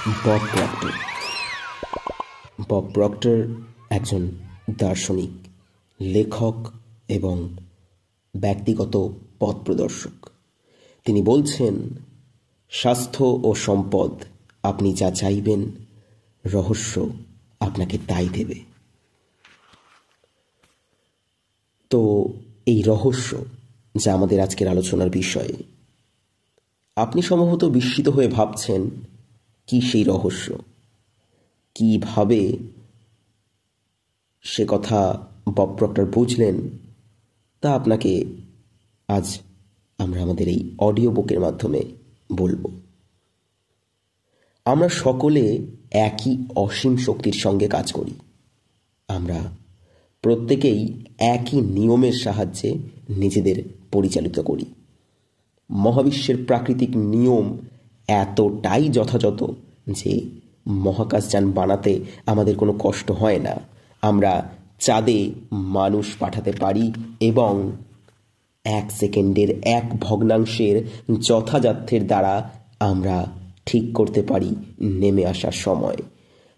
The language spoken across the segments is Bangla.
Bob proctor. বব প্রক্টর একজন দার্শনিক, লেখক এবং ব্যক্তিগত পথ প্রদর্শক। তিনি বলছেন, স্বাস্থ্য ও সম্পদ আপনি যা চাইবেন, রহস্য আপনাকে তাই দেবে। তো এই রহস্য যা আমাদের আজকের আলোচনার বিষয়, আপনি সম্ভবত বিস্মিত হয়ে ভাবছেন কি সেই রহস্য, কিভাবে সে কথা বব প্রক্টর বুঝলেন, তা আপনাকে আজ আমরা আমাদের এই অডিও বুকের মাধ্যমে বলবো। আমরা সকলে একই অসীম শক্তির সঙ্গে কাজ করি। আমরা প্রত্যেকেই একই নিয়মের সাহায্যে নিজেদের পরিচালিত করি। মহাবিশ্বের প্রাকৃতিক নিয়ম এতটাই যথাযথ যে মহাকাশযান বানাতে আমাদের কোনো কষ্ট হয় না। আমরা চাঁদে মানুষ পাঠাতে পারি এবং 1 সেকেন্ডের 1 ভগ্নাংশের যথাযাত্রার দ্বারা আমরা ঠিক করতে পারি নেমে আসার সময়।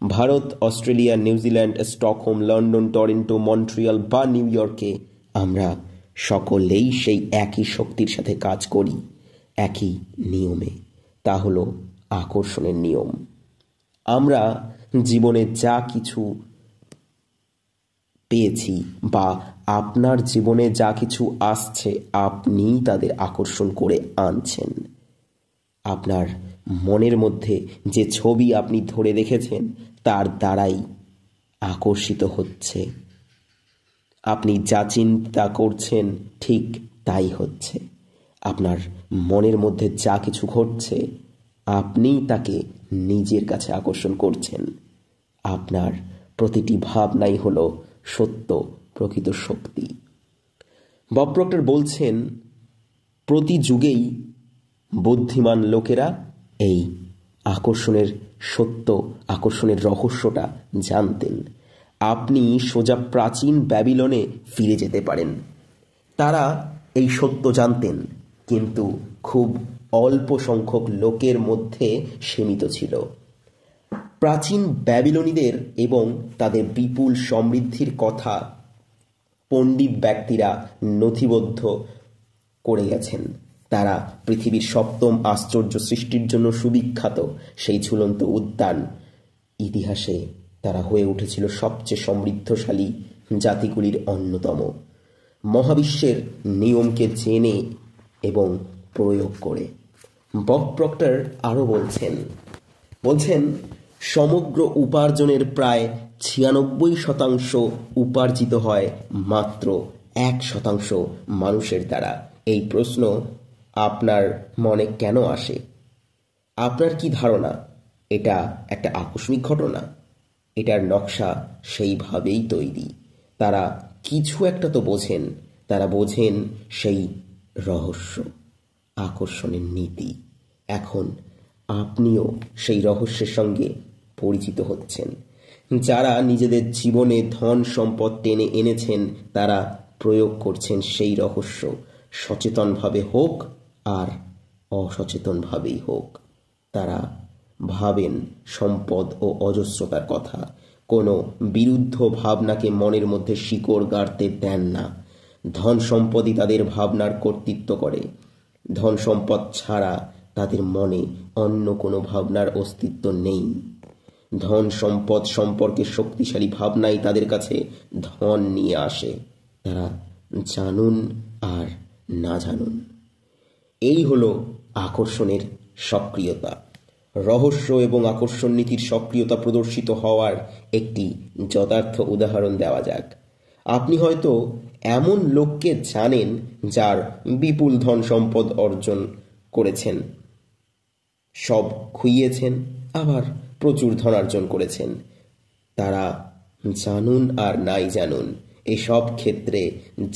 Bharat, Australia, New Zealand, Stockholm, London, Toronto, Montreal বা নিউ ইয়র্কে আমরা সকলেই সেই একই শক্তির সাথে কাজ করি, একই নিয়মে। তা হলো আকর্ষণের নিয়ম। আমরা জীবনে যা কিছু পেয়েছি বা আপনার জীবনে যা কিছু আসছে, আপনিই তাদের আকর্ষণ করে আনছেন। আপনার মনের মধ্যে যে ছবি আপনি ধরে রেখেছেন তার দ্বারাই আকর্ষিত হচ্ছে। আপনি যা চিন্তা করছেন ঠিক তাই হচ্ছে। আপনার মনের মধ্যে যা কিছু ঘটছে, আপনিই তাকে নিজের কাছে আকর্ষণ করছেন। আপনার প্রতিটি ভাবনাই হলো সত্য, প্রকৃত শক্তি। বব প্রক্টর বলছেন, প্রতি যুগেই বুদ্ধিমান লোকেরা এই আকর্ষণের সত্য, আকর্ষণের রহস্যটা জানতেন। আপনি সোজা প্রাচীন ব্যাবিলনে ফিরে যেতে পারেন। তারা এই সত্য জানতেন, কিন্তু খুব অল্প সংখ্যক লোকের মধ্যে সীমিত ছিল। প্রাচীন ব্যাবিলনীদের এবং তাদের বিপুল সমৃদ্ধির কথা পণ্ডিত ব্যক্তিরা নথিবদ্ধ করে গেছেন। তারা পৃথিবীর 7ম আশ্চর্য সৃষ্টির জন্য সুবিখ্যাত সেই ঝুলন্ত উদ্যান। ইতিহাসে তারা হয়ে উঠেছিল সবচেয়ে সমৃদ্ধশালী জাতিগুলির অন্যতম। মহাবিশ্বের নিয়মকে জেনে এবং প্রয়োগ করে। বব প্রক্টর আরও বলছেন সমগ্র উপার্জনের প্রায় 96% উপার্জিত হয় মাত্র 1% মানুষের দ্বারা। এই প্রশ্ন আপনার মনে কেন আসে? আপনার কি ধারণা এটা একটা আকস্মিক ঘটনা? এটার নকশা সেইভাবেই তৈরি। তারা কিছু একটা তো বোঝেন। তারা বোঝেন সেই রহস্য, আকর্ষণের নীতি। এখন আপনিও সেই রহস্যের সঙ্গে পরিচিত হচ্ছেন। যারা নিজেদের জীবনে ধন সম্পদ টেনে এনেছেন, তারা প্রয়োগ করছেন সেই রহস্য, সচেতনভাবে হোক আর অসচেতনভাবেই হোক। তারা ভাবেন সম্পদ ও অজস্রতার কথা। কোনো বিরুদ্ধ ভাবনাকে মনের মধ্যে শিকড় গাড়তে দেন না। ধন সম্পদই তাদের ভাবনার কর্তৃত্ব করে। ধন সম্পদ ছাড়া তাদের মনে অন্য কোনো ভাবনার অস্তিত্ব নেই। ধন সম্পদ সম্পর্কে শক্তিশালী ভাবনাই তাদের কাছে ধন নিয়ে আসে, তারা জানুন আর না জানুন। এই হলো আকর্ষণের সক্রিয়তা। রহস্য এবং আকর্ষণ নীতির সক্রিয়তা প্রদর্শিত হওয়ার একটি যথার্থ উদাহরণ দেওয়া যাক। আপনি হয়তো এমন লোককে জানেন যার বিপুল ধন সম্পদ অর্জন করেছেন, সব খুইয়েছেন, আবার প্রচুর ধনার্জন করেছেন। তারা জানুন আর নাই জানুন, এসব ক্ষেত্রে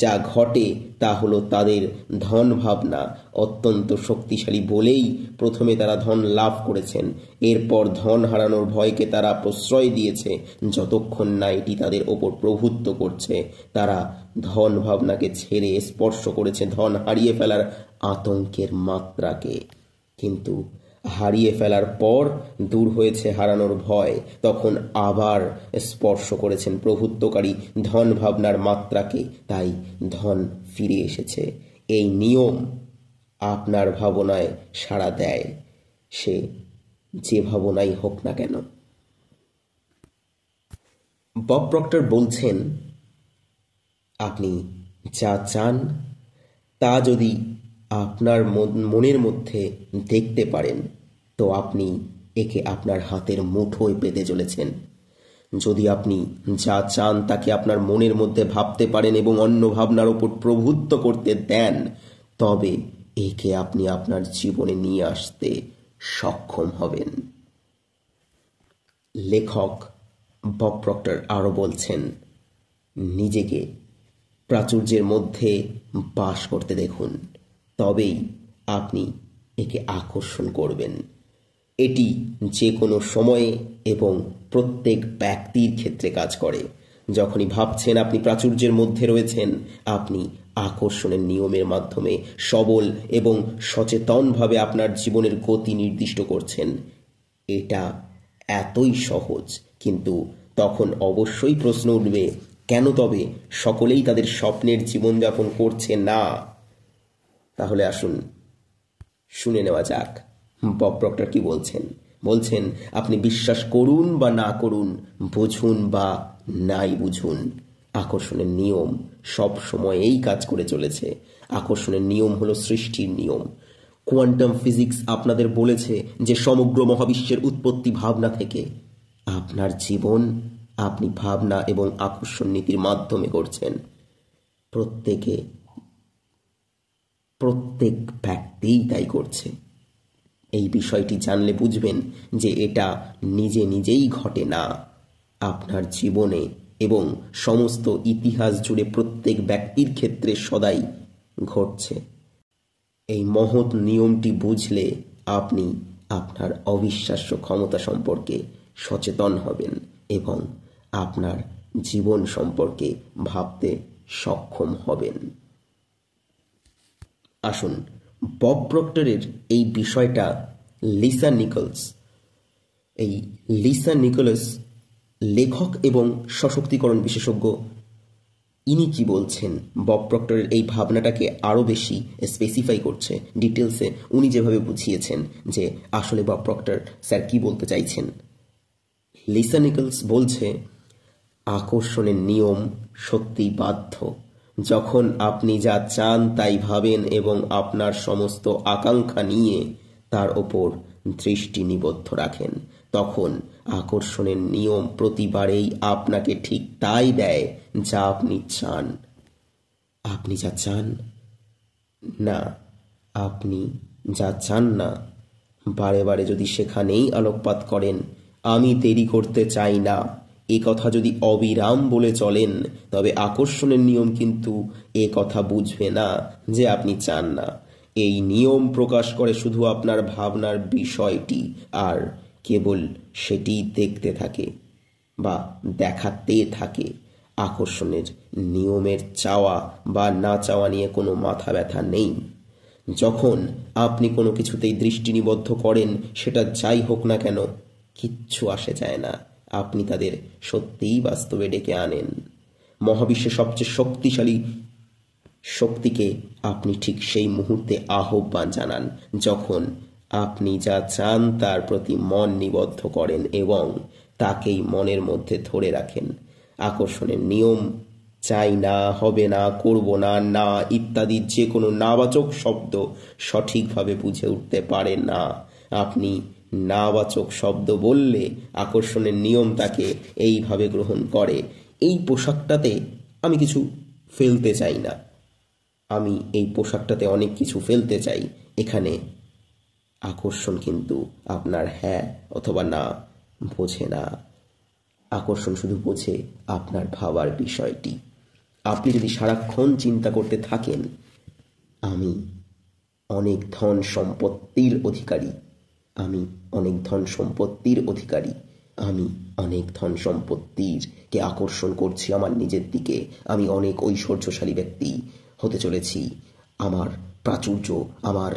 যা ঘটে তা হলো তাদের ধন ভাবনা অত্যন্ত শক্তিশালী বলেই প্রথমে তারা ধন লাভ করেছেন। এরপর ধন হারানোর ভয়কে তারা প্রশ্রয় দিয়েছে। যতক্ষণ না এটি তাদের ওপর প্রভুত্ব করছে, তারা ধন ভাবনাকে ছেড়ে স্পর্শ করেছে ধন হারিয়ে ফেলার আতঙ্কের মাত্রাকে। কিন্তু হারিয়ে ফেলার পর দূর হয়েছে হারানোর ভয়, তখন আবার স্পর্শ করেছেন প্রভুত্বকারী ধন ভাবনার মাত্রাকে, তাই ধন ফিরে এসেছে। এই নিয়ম আপনার ভাবনায় সাড়া দেয়, সে যে ভাবনাই হোক না কেন। বব প্রক্টর বলছেন, আপনি যা চান তা যদি আপনার মনের মধ্যে দেখতে পারেন, তো আপনি একে আপনার হাতের মুঠোয় পেতে চলেছেন। যদি আপনি যা চান তাকে আপনার মনের মধ্যে ভাবতে পারেন এবং অন্য ভাবনার ওপর প্রভুত্ব করতে দেন, তবে একে আপনি আপনার জীবনে নিয়ে আসতে সক্ষম হবেন। লেখক বব প্রক্টর আরও বলছেন, নিজেকে প্রাচুর্যের মধ্যে বাস করতে দেখুন, তবেই আপনি একে আকর্ষণ করবেন। এটি যে কোনো সময়ে এবং প্রত্যেক ব্যক্তির ক্ষেত্রে কাজ করে। যখনই ভাবছেন আপনি প্রাচুর্যের মধ্যে রয়েছেন, আপনি আকর্ষণের নিয়মের মাধ্যমে সবল এবং সচেতনভাবে আপনার জীবনের গতি নির্দিষ্ট করছেন। এটা এতই সহজ, কিন্তু তখন অবশ্যই প্রশ্ন উঠবে, কেন তবে সকলেই তাদের স্বপ্নের জীবনযাপন করছে না? তাহলে আসুন শুনে নেওয়া যাক বব প্রক্টর কি বলছেন। বলছেন, আপনি বিশ্বাস করুন বা না করুন, বুঝুন বা নাই বুঝুন, আকর্ষণের নিয়ম সব সময় এই কাজ করে চলেছে। আকর্ষণের নিয়ম হলো সৃষ্টির নিয়ম। কোয়ান্টাম ফিজিক্স আপনাদের বলেছে যে সমগ্র মহাবিশ্বের উৎপত্তি ভাবনা থেকে। আপনার জীবন আপনি ভাবনা এবং আকর্ষণ নীতির মাধ্যমে করছেন। প্রত্যেক ব্যক্তিই তাই করছে। এই বিষয়টি জানলে বুঝবেন যে এটা নিজে নিজেই ঘটে না, আপনার জীবনে এবং সমস্ত ইতিহাস জুড়ে প্রত্যেক ব্যক্তির ক্ষেত্রে সদাই ঘটছে। এই মহৎ নিয়মটি বুঝলে আপনি আপনার অবিশ্বাস্য ক্ষমতা সম্পর্কে সচেতন হবেন এবং আপনার জীবন সম্পর্কে ভাবতে সক্ষম হবেন। আসুন বব প্রক্টরের এই বিষয়টা লিসা নিকোলাস লেখক এবং সশক্তিকরণ বিশেষজ্ঞ, ইনি কি বলছেন বব প্রক্টরের এই ভাবনাটাকে আরও বেশি স্পেসিফাই করছে ডিটেলসে। উনি যেভাবে বুঝিয়েছেন যে আসলে বব প্রক্টর স্যার কি বলতে চাইছেন। লিসা নিকোলস বলছে, আকর্ষণের নিয়ম সত্যিই বাধ্য। যখন আপনি যা চান তাই ভাবেন এবং আপনার সমস্ত আকাঙ্ক্ষা নিয়ে তার ওপর দৃষ্টি নিবদ্ধ রাখেন, তখন আকর্ষণের নিয়ম প্রতিবারেই আপনাকে ঠিক তাই দেয় যা আপনি চান। আপনি যা চান না, আপনি যা চান না, বারে বারে যদি সেখানেই আলোকপাত করেন, আমি দেরি করতে চাই না, এ কথা যদি অবিরাম বলে চলেন, তবে আকর্ষণের নিয়ম কিন্তু এ কথা বুঝবে না যে আপনি চান না। এই নিয়ম প্রকাশ করে শুধু আপনার ভাবনার বিষয়টি, আর কেবল সেটি দেখতে থাকে বা দেখাতে থাকে। আকর্ষণের নিয়মের চাওয়া বা না চাওয়া নিয়ে কোনো মাথা ব্যথা নেই। যখন আপনি কোনো কিছুতেই দৃষ্টি নিবদ্ধ করেন, সেটা যাই হোক না কেন, কিচ্ছু আসে যায় না, আপনি তাদের সত্যিই বাস্তবে ডেকে আনেন। মহাবিশ্বের সবচেয়ে শক্তিশালী শক্তিকে আপনি ঠিক সেই মুহূর্তে আহ্বান জানান, যখন আপনি যা চান তার প্রতি মন নিবদ্ধ করেন এবং তাকেই মনের মধ্যে ধরে রাখেন। আকর্ষণের নিয়ম চাই না, হবে না, করব না, না ইত্যাদি যে কোনো নাবাচক শব্দ সঠিকভাবে বুঝে উঠতে পারে না। আপনি নাবাচক শব্দ বললে আকর্ষণের নিয়ম তাকে এইভাবে গ্রহণ করে, এই পোশাকটাতে আমি কিছু ফেলতে চাই না, আমি এই পোশাকটাতে অনেক কিছু ফেলতে চাই। এখানে আকর্ষণ কিন্তু আপনার হ্যাঁ অথবা না বোঝে না। আকর্ষণ শুধু বোঝে আপনার ভাবার বিষয়টি। আপনি যদি সারাক্ষণ চিন্তা করতে থাকেন, আমি অনেক ধন সম্পত্তির অধিকারী, আমি অনেক ধন সম্পত্তির অধিকারী, আমি অনেক ধন সম্পত্তিরকে আকর্ষণ করছি আমার নিজের দিকে, আমি অনেক ঐশ্বর্যশালী ব্যক্তি হতে চলেছি, আমার প্রাচুর্য, আমার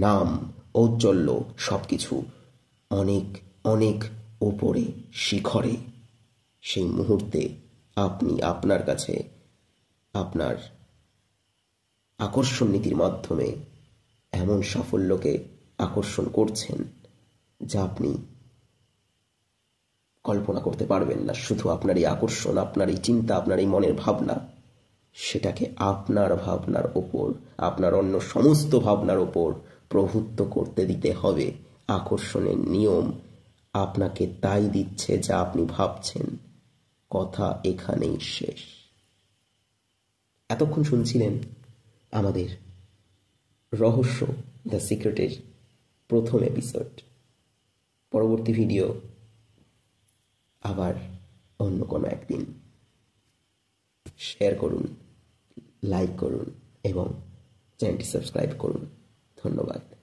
নাম ঔজ্জ্বল্য সব কিছু অনেক অনেক ওপরে শিখরে, সেই মুহূর্তে আপনি আপনার কাছে আপনার আকর্ষণ নীতির মাধ্যমে এমন সাফল্যকে আকর্ষণ করছেন যা আপনি কল্পনা করতে পারবেন না। শুধু আপনার এই আকর্ষণ, আপনার এই চিন্তা, আপনার এই মনের ভাবনা, সেটাকে আপনার ভাবনার ওপর, আপনার অন্য সমস্ত ভাবনার ওপর প্রভুত্ব করতে দিতে হবে। আকর্ষণের নিয়ম আপনাকে তাই দিচ্ছে যা আপনি ভাবছেন। কথা এখানেই শেষ। এতক্ষণ শুনছিলেন আমাদের রহস্য দ্য সিক্রেটের প্রথম এপিসোড। পরবর্তী ভিডিও আবার অন্য কোনো একদিন। শেয়ার করুন, লাইক করুন এবং চ্যানেলটি সাবস্ক্রাইব করুন। ধন্যবাদ।